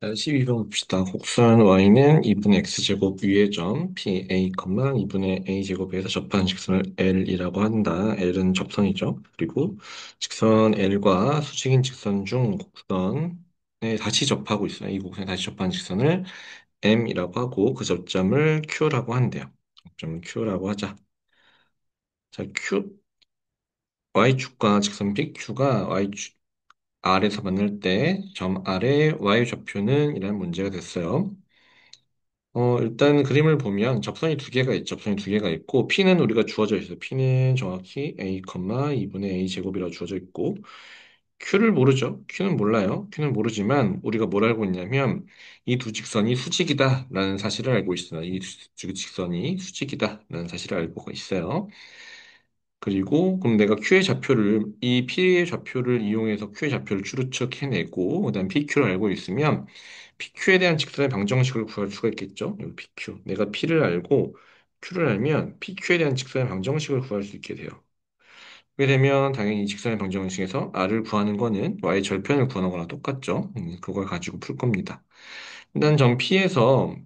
12번 봅시다. 곡선 y는 2분의 x제곱 위의 점 p a, 2분의 a제곱에서 접하는 직선을 L이라고 한다. L은 접선이죠. 그리고 직선 L과 수직인 직선 중 곡선에 다시 접하고 있어요. 이 곡선에 다시 접하는 직선을 M이라고 하고 그 접점을 Q라고 한대요. 접점을 Q라고 하자. 자, Y축과 직선 PQ가 Y축 R에서 만날 때 점 R의 Y 좌표는 이라는 문제가 됐어요. 일단 그림을 보면 접선이 두 개가 있죠. 접선이 두 개가 있고, P는 우리가 주어져 있어요. P는 정확히 A, 2분의 A 제곱이라고 주어져 있고, Q를 모르죠. Q는 몰라요. Q는 모르지만, 우리가 뭘 알고 있냐면, 이 두 직선이 수직이다라는 사실을 알고 있어요. 이 두 직선이 수직이다라는 사실을 알고 있어요. 그리고, 그럼 내가 이 P의 좌표를 이용해서 Q의 좌표를 추측해내고, 그다음 PQ를 알고 있으면, PQ에 대한 직선의 방정식을 구할 수가 있겠죠? 여기 PQ. 내가 P를 알고 Q를 알면 PQ에 대한 직선의 방정식을 구할 수 있게 돼요. 그렇게 되면 당연히 이 직선의 방정식에서 R을 구하는 거는 Y의 절편을 구하는 거랑 똑같죠? 그걸 가지고 풀 겁니다. 일단 점 P에서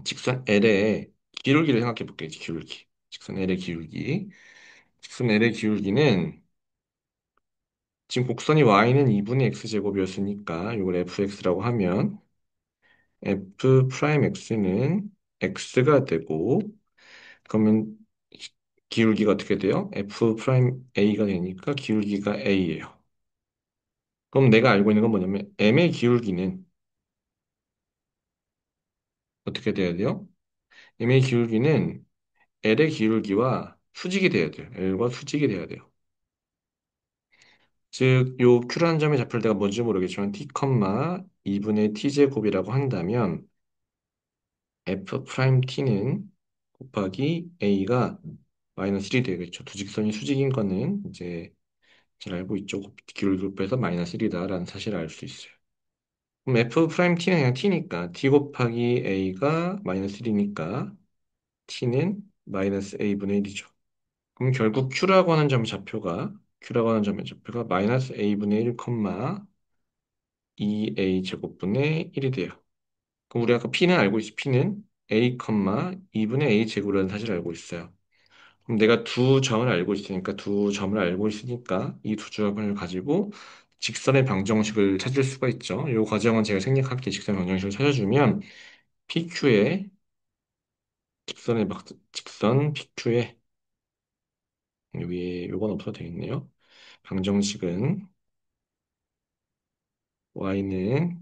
직선 L의 기울기를 생각해 볼게요. 기울기. 직선 L의 기울기. 직선 L의 기울기는 지금 곡선이 Y는 2분의 X제곱이었으니까 이걸 fx라고 하면 f 프라임 x는 x가 되고 그러면 기울기가 어떻게 돼요? f 프라임 a가 되니까 기울기가 a예요. 그럼 내가 알고 있는 건 뭐냐면 m의 기울기는 어떻게 돼야 돼요? m의 기울기는 l의 기울기와 수직이 돼야 돼요. l과 수직이 돼야 돼요. 즉, 요 q라는 점의 좌표를 내가 뭔지 모르겠지만 t, 2분의 t제곱이라고 한다면 f 프라임 t는 곱하기 a가 마이너스 1이 되겠죠. 두 직선이 수직인 거는 이제 잘 알고 있죠. 기울기 곱해서 마이너스 1이다라는 사실을 알 수 있어요. 그럼 f 프라임 t는 그냥 t니까 t 곱하기 a가 마이너스 1이니까 t는 마이너스 a분의 1이죠. 그럼 결국 q라고 하는 점의 좌표가 마이너스 a분의 1, 2a 제곱분의 1이 돼요. 그럼 우리 아까 p는 알고 있어. p는 a, 2분의 a 제곱이라는 사실을 알고 있어요. 그럼 내가 두 점을 알고 있으니까 이 두 점을 가지고 직선의 방정식을 찾을 수가 있죠. 이 과정은 제가 생략할게 직선의 방정식을 찾아주면 PQ의 직선 PQ의 위에 요건 없어도 되겠네요. 방정식은 y는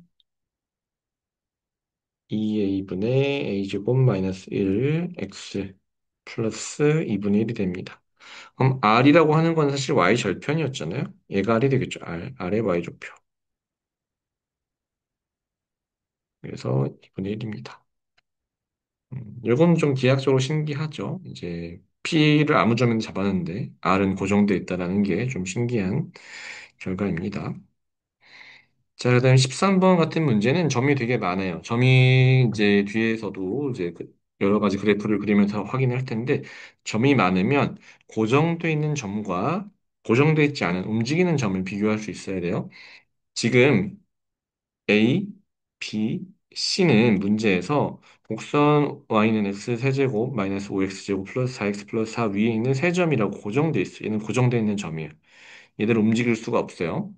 2a분의 a제곱 마이너스 1 x 플러스 2분의 1이 됩니다. 그럼 r이라고 하는 건 사실 y 절편이었잖아요. 얘가 r이 되겠죠. r의 y 좌표. 그래서 2분의 1입니다. 이건 좀 기하학적으로 신기하죠. 이제 P를 아무 점에나 잡았는데 R은 고정돼 있다는 게 좀 신기한 결과입니다. 자, 그다음 13번 같은 문제는 점이 되게 많아요. 점이 이제 뒤에서도 이제 여러 가지 그래프를 그리면서 확인할 텐데 점이 많으면 고정돼 있는 점과 고정돼 있지 않은 움직이는 점을 비교할 수 있어야 돼요. 지금 A, B, C는 문제에서 곡선 y는 x 세제곱 마이너스 5x제곱 플러스 4x 플러스 4 위에 있는 세 점이라고 고정돼 있어요. 얘는 고정돼 있는 점이에요. 얘들 움직일 수가 없어요.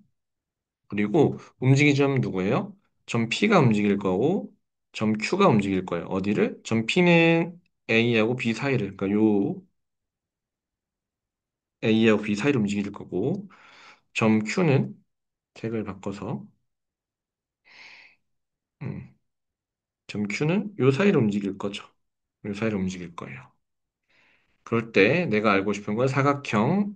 그리고 움직이 점 누구예요? 점 P가 움직일 거고 점 Q가 움직일 거예요. 어디를? 점 P는 A하고 B 사이를 그러니까 요 A하고 B 사이를 움직일 거고 점 Q는 색을 바꿔서 음, 점 Q는 요 사이를 움직일 거죠. 요 사이를 움직일 거예요. 그럴 때 내가 알고 싶은 건 사각형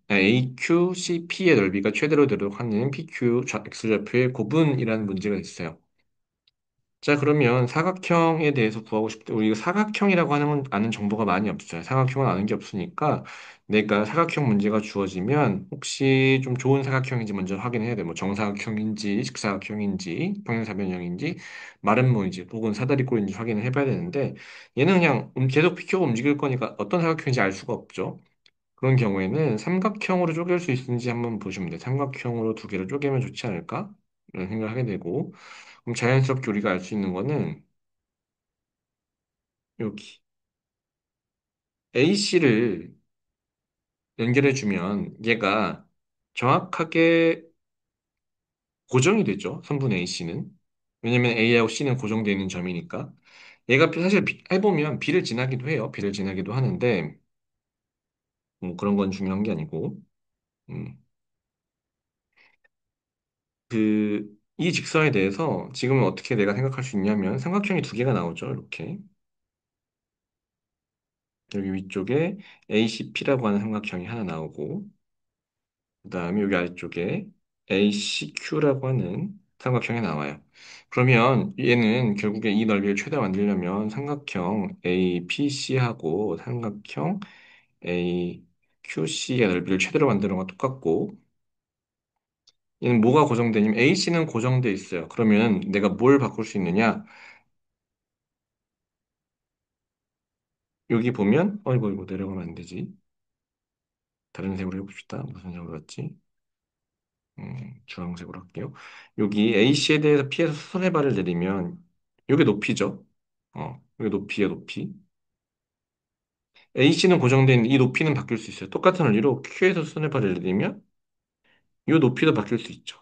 AQCP의 넓이가 최대로 되도록 하는 PQ X좌표의 고분이라는 문제가 있어요. 자, 그러면 사각형에 대해서 구하고 싶을 때, 우리가 사각형이라고 하는 건 아는 정보가 많이 없어요. 사각형은 아는 게 없으니까, 내가 사각형 문제가 주어지면, 혹시 좀 좋은 사각형인지 먼저 확인해야 돼. 뭐, 정사각형인지, 직사각형인지, 평행사변형인지, 마름모인지, 혹은 사다리꼴인지 확인을 해봐야 되는데, 얘는 그냥 계속 비켜고 움직일 거니까 어떤 사각형인지 알 수가 없죠. 그런 경우에는 삼각형으로 쪼갤 수 있는지 한번 보시면 돼요. 삼각형으로 두 개를 쪼개면 좋지 않을까? 이런 생각을 하게 되고, 그럼 자연스럽게 우리가 알 수 있는 거는 여기 AC를 연결해주면 얘가 정확하게 고정이 되죠. 선분 AC는. 왜냐면 A하고 C는 고정되어 있는 점이니까. 얘가 사실 해보면 B를 지나기도 해요. B를 지나기도 하는데, 뭐 그런 건 중요한 게 아니고, 음, 이 직선에 대해서 지금은 어떻게 내가 생각할 수 있냐면, 삼각형이 두 개가 나오죠. 이렇게. 여기 위쪽에 ACP라고 하는 삼각형이 하나 나오고, 그 다음에 여기 아래쪽에 ACQ라고 하는 삼각형이 나와요. 그러면 얘는 결국에 이 넓이를 최대 만들려면 삼각형 APC하고 삼각형 AQC의 넓이를 최대로 만드는 거랑 똑같고, 얘는 뭐가 고정되냐면 AC는 고정돼 있어요. 그러면 내가 뭘 바꿀 수 있느냐? 여기 보면, 어이구, 이거 내려가면 안 되지. 다른 색으로 해봅시다. 무슨 색으로 했지? 주황색으로 할게요. 여기 A씨에 대해서 P에서 수선의 발을 내리면 이게 높이죠. 이게 높이야, 높이. A씨는 고정된 이 높이는 바뀔 수 있어요. 똑같은 원리로 Q에서 수선의 발을 내리면 이 높이도 바뀔 수 있죠.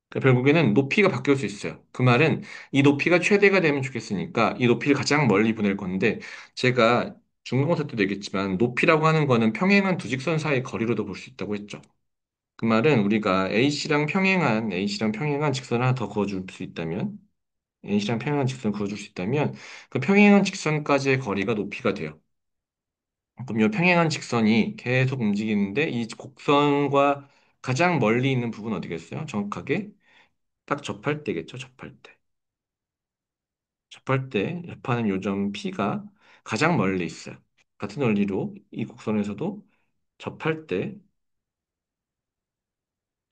그러니까 결국에는 높이가 바뀔 수 있어요. 그 말은 이 높이가 최대가 되면 좋겠으니까 이 높이를 가장 멀리 보낼 건데 제가 중간고사 때도 얘기했지만 높이라고 하는 거는 평행한 두 직선 사이의 거리로도 볼 수 있다고 했죠. 그 말은 우리가 A씨랑 평행한 직선을 하나 더 그어줄 수 있다면, A씨랑 평행한 직선을 그어줄 수 있다면, 그 평행한 직선까지의 거리가 높이가 돼요. 그럼 이 평행한 직선이 계속 움직이는데, 이 곡선과 가장 멀리 있는 부분 어디겠어요? 정확하게 딱 접할 때겠죠, 접할 때. 접할 때, 접하는 요점 P가 가장 멀리 있어요. 같은 원리로 이 곡선에서도 접할 때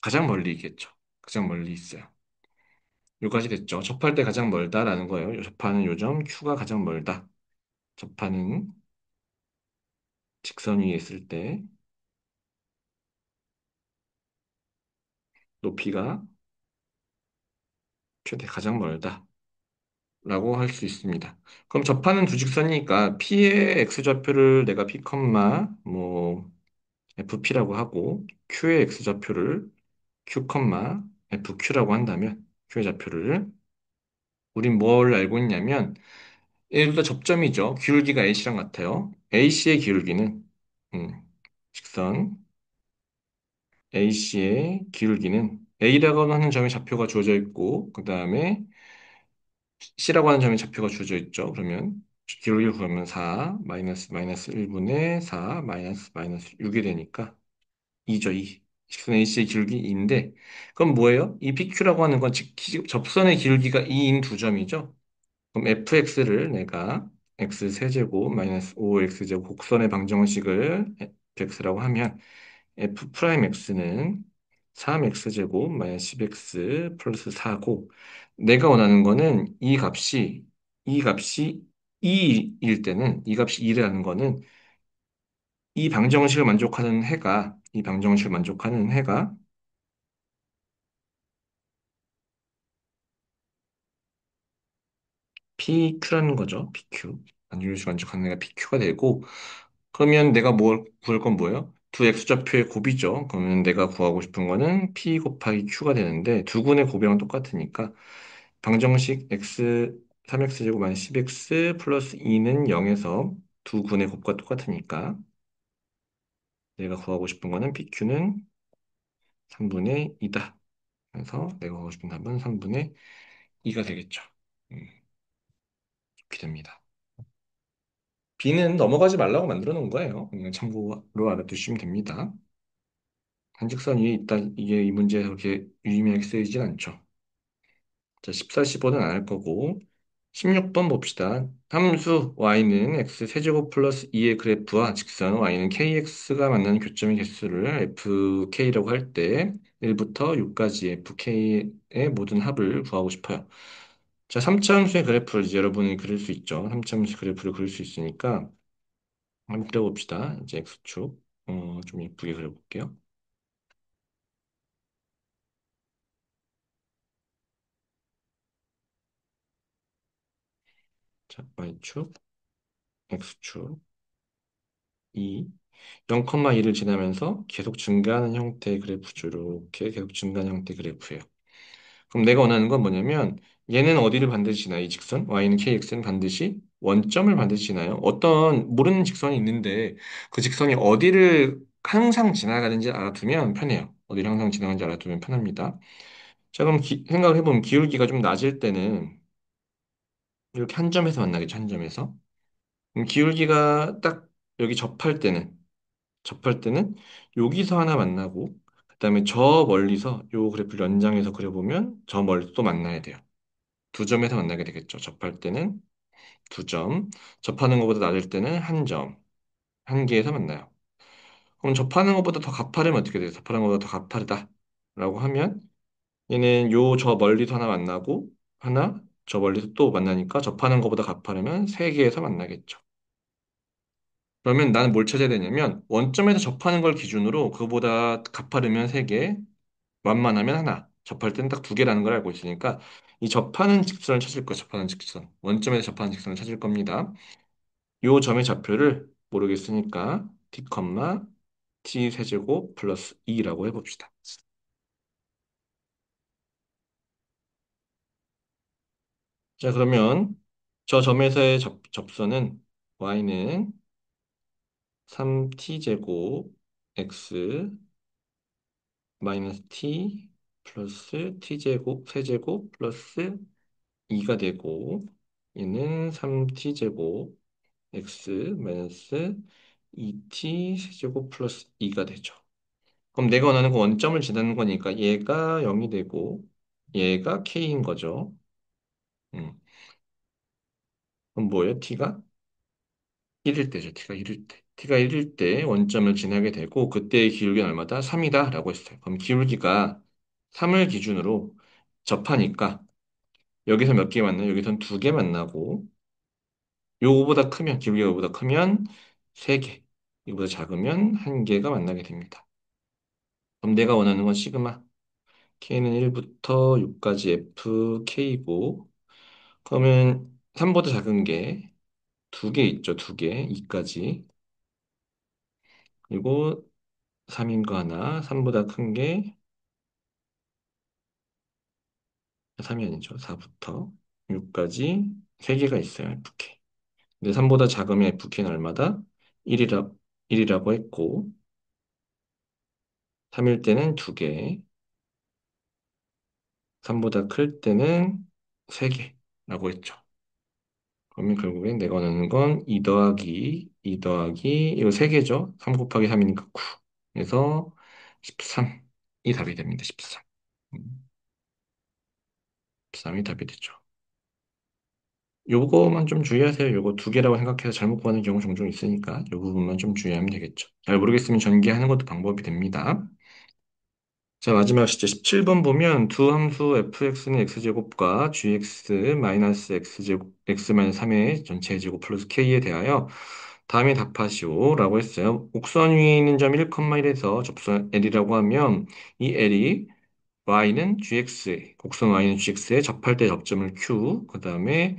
가장 멀리 있겠죠. 가장 멀리 있어요. 여기까지 됐죠. 접할 때 가장 멀다라는 거예요. 접하는 요점 Q가 가장 멀다. 접하는 직선 위에 있을 때 높이가 최대 가장 멀다. 라고 할 수 있습니다. 그럼 접하는 두 직선이니까 P의 X좌표를 내가 P, 뭐 FP라고 하고 Q의 X좌표를 Q, FQ라고 한다면 Q의 좌표를 우린 뭘 알고 있냐면 얘둘다 접점이죠. 기울기가 AC랑 같아요. AC의 기울기는 음, 직선 AC의 기울기는 A라고 하는 점의 좌표가 주어져 있고 그 다음에 C라고 하는 점의 좌표가 주어져 있죠. 그러면 기울기를 구하면 4 마이너스 1분의 4 마이너스 6이 되니까 2죠. 2. 직선 AC의 기울기 2인데 그럼 뭐예요? 이 PQ라고 하는 건 접선의 기울기가 2인 두 점이죠. 그럼 fx를 내가 x 세제곱 마이너스 5x제곱 곡선의 방정식을 fx라고 하면 f 프라임 x는 3x제곱 마이너스 10x 플러스 4고 내가 원하는 거는 이 값이 2일 때는 이 값이 2라는 거는 이 방정식을 만족하는 해가 PQ라는 거죠. PQ. 안정유시 만족하는 애가 PQ가 되고, 그러면 내가 뭘 구할 건 뭐예요? 두 X좌표의 곱이죠. 그러면 내가 구하고 싶은 거는 P 곱하기 Q가 되는데, 두 군의 곱이랑 똑같으니까, 방정식 X, 3X제곱 마이너스 10X 플러스 2는 0에서 두 군의 곱과 똑같으니까, 내가 구하고 싶은 거는 PQ는 3분의 2다. 그래서 내가 구하고 싶은 답은 3분의 2가 되겠죠. 이렇게 됩니다. B는 넘어가지 말라고 만들어 놓은 거예요. 그냥 참고로 알아두시면 됩니다. 한직선 위에 있다. 이게 이 문제에서 그렇게 유의미하게 쓰이진 않죠. 자, 14, 15는 안 할 거고. 16번 봅시다. 함수 y는 x 세제곱 플러스 2의 그래프와 직선 y는 kx가 만나는 교점의 개수를 fk라고 할 때 1부터 6까지 fk의 모든 합을 구하고 싶어요. 자, 3차 함수의 그래프를 이제 여러분이 그릴 수 있죠. 3차 함수의 그래프를 그릴 수 있으니까 한번 그려봅시다. 이제 X축. 좀 예쁘게 그려볼게요. 자, y축, x축, 2, 0,2를 지나면서 계속 증가하는 형태의 그래프죠. 이렇게 계속 증가하는 형태의 그래프예요. 그럼 내가 원하는 건 뭐냐면 얘는 어디를 반드시 지나? 이 직선 y는 kx는 반드시 원점을 반드시 지나요. 어떤 모르는 직선이 있는데 그 직선이 어디를 항상 지나가는지 알아두면 편해요. 어디를 항상 지나가는지 알아두면 편합니다. 자, 그럼 생각을 해보면 기울기가 좀 낮을 때는 이렇게 한 점에서 만나겠죠. 한 점에서. 그럼 기울기가 딱 여기 접할 때는 여기서 하나 만나고 그다음에 저 멀리서 요 그래프를 연장해서 그려보면 저 멀리 또 만나야 돼요. 두 점에서 만나게 되겠죠. 접할 때는 두 점, 접하는 것보다 낮을 때는 한 점, 한 개에서 만나요. 그럼 접하는 것보다 더 가파르면 어떻게 돼요? 접하는 것보다 더 가파르다. 라고 하면 얘는 요 저 멀리서 하나 만나고 하나 저 멀리서 또 만나니까 접하는 것보다 가파르면 세 개에서 만나겠죠. 그러면 나는 뭘 찾아야 되냐면 원점에서 접하는 걸 기준으로 그거보다 가파르면 세 개, 완만하면 하나. 접할 때는 딱 두 개라는 걸 알고 있으니까 이 접하는 직선을 찾을 거예요. 접하는 직선. 원점에서 접하는 직선을 찾을 겁니다. 요 점의 좌표를 모르겠으니까 d, t 세제곱 플러스 2라고 해봅시다. 자, 그러면 저 점에서의 접선은 y는 3t제곱 x 마이너스 t 플러스 t제곱 세제곱 플러스 2가 되고 얘는 3t제곱 x 마이너스 2t 세제곱 플러스 2가 되죠. 그럼 내가 원하는 건 원점을 지나는 거니까 얘가 0이 되고 얘가 k인 거죠. 음. 그럼 뭐예요? t가 1일 때죠. t가 1일 때. t가 1일 때 원점을 지나게 되고 그때의 기울기는 얼마다? 3이다 라고 했어요. 그럼 기울기가 3을 기준으로 접하니까 여기서 몇 개 만나요? 여기선 두 개 만나고 요거보다 크면 기울기가 요거보다 크면 세 개, 이거보다 작으면 한 개가 만나게 됩니다. 그럼 내가 원하는 건 시그마 k는 1부터 6까지 f k고 그러면 3보다 작은 게 두 개 있죠. 두 개, 2까지. 그리고 3인 거 하나, 3보다 큰 게 3이 아니죠. 4부터 6까지 3개가 있어요. FK. 근데 3보다 작으면 FK는 얼마다? 1이라고 했고 3일 때는 2개, 3보다 클 때는 3개라고 했죠. 그러면 결국엔 내가 원하는 건 2 더하기 이거 3개죠. 3 곱하기 3이니까 9. 그래서 13이 답이 됩니다. 13. 13이 답이 되죠. 요거만 좀 주의하세요. 요거 두 개라고 생각해서 잘못 구하는 경우 종종 있으니까 요 부분만 좀 주의하면 되겠죠. 잘 모르겠으면 전개하는 것도 방법이 됩니다. 자, 마지막 시제 17번 보면 두 함수 fx는 x제곱과 gx 마이너스 x제곱 x 마이너스 3의 전체 제곱 플러스 k에 대하여 다음에 답하시오라고 했어요. 곡선 위에 있는 점 1,1에서 접선 L이라고 하면 이 L이 y는 gx에 곡선 y는 gx에 접할 때 접점을 q 그 다음에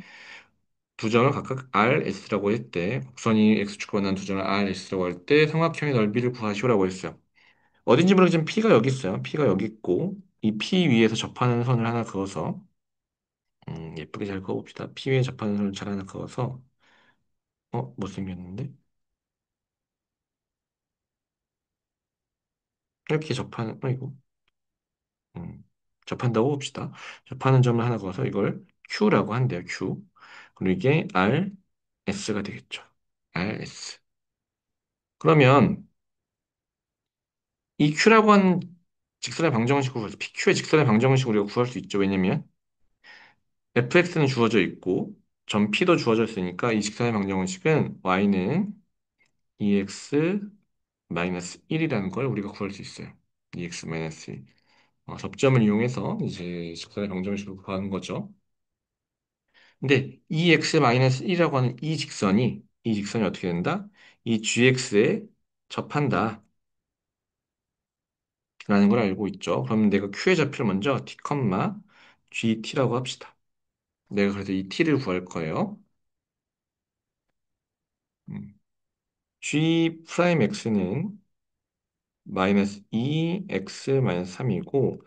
두 점을 각각 RS라고 했대. 곡선이 X축과 만난 두 점을 RS라고 할 때 삼각형의 넓이를 구하시오라고 했어요. 어딘지 모르겠지만 P가 여기 있어요. P가 여기 있고 이 P 위에서 접하는 선을 하나 그어서 예쁘게 잘 그어봅시다. P 위에 접하는 선을 잘 하나 그어서 못생겼는데? 이렇게 접하는 이거 음, 접한다고 봅시다. 접하는 점을 하나 그어서 이걸 Q라고 한대요. Q. 그리고 이게 RS가 되겠죠. RS. 그러면 이 Q라고 하는 직선의 방정식으로 PQ의 직선의 방정식으로 우리가 구할 수 있죠. 왜냐면 fx는 주어져 있고 점 P도 주어져 있으니까 이 직선의 방정식은 y는 2x 1이라는 걸 우리가 구할 수 있어요. 2x 1. 접점을 이용해서 이제 직선의 방정식을 구하는 거죠. 근데 2x 1이라고 하는 이 직선이 어떻게 된다? 이 gx에 접한다. 라는 걸 알고 있죠. 그럼 내가 Q의 좌표를 먼저 t, gt라고 합시다. 내가 그래서 이 t를 구할 거예요. 음. G 프라임 X는 마이너스 2x 마이너스 3이고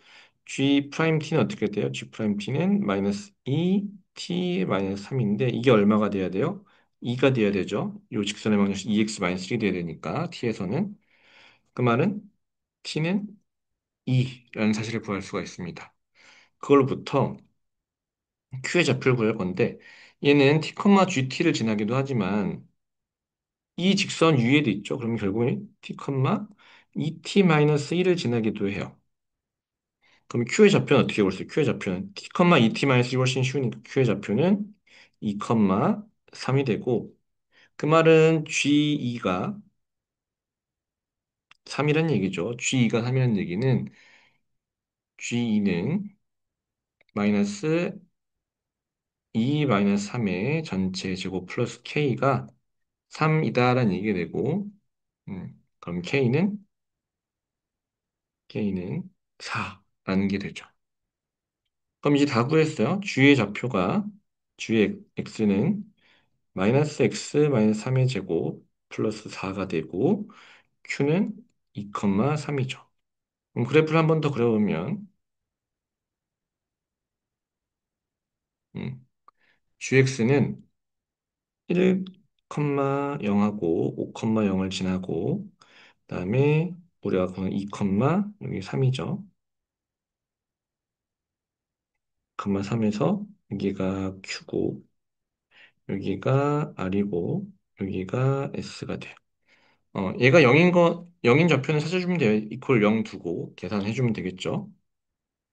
G 프라임 T는 어떻게 돼요? G 프라임 T는 마이너스 2t 마이너스 3인데 이게 얼마가 돼야 돼요? 2가 돼야 되죠. 요 직선의 방정식 2x 마이너스 3 돼야 되니까 T에서는 그 말은 T는 2라는 사실을 구할 수가 있습니다. 그걸로부터 Q의 좌표를 구할 건데 얘는 T, GT를 지나기도 하지만 이 직선 위에도 있죠. 그럼 결국엔 T, 2t-1을 지나기도 해요. 그럼 Q의 좌표는 어떻게 볼 수 있어요? Q의 좌표는 t, 2t-1이 훨씬 쉬우니까 Q의 좌표는 2, 3이 되고 그 말은 G2가 3이라는 얘기죠. G2가 3이라는 얘기는 G2는 마이너스 2 마이너스 3의 전체 제곱 플러스 K가 3이다라는 얘기가 되고 그럼 K는 4라는 게 되죠. 그럼 이제 다 구했어요. G의 좌표가 G의 X는 마이너스 X 마이너스 3의 제곱 플러스 4가 되고 Q는 2, 3이죠. 그럼 그래프를 한 번 더 그려보면 음, GX는 1, 0하고 5, 0을 지나고 그다음에 우리가 보는 2, 여기 3이죠. 3에서 여기가 Q고 여기가 R이고 여기가 S가 돼요. 얘가 0인 좌표는 찾아주면 돼요. 이퀄 0 두고 계산해주면 되겠죠.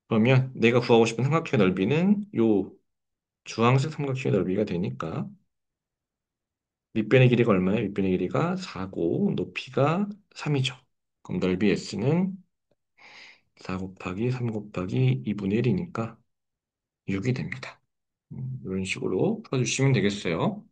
그러면 내가 구하고 싶은 삼각형의 넓이는 요 주황색 삼각형의 넓이가 되니까 밑변의 길이가 얼마예요? 밑변의 길이가 4고 높이가 3이죠. 그럼 넓이 S는 4 곱하기 3 곱하기 2분의 1이니까 6이 됩니다. 이런 식으로 풀어주시면 되겠어요.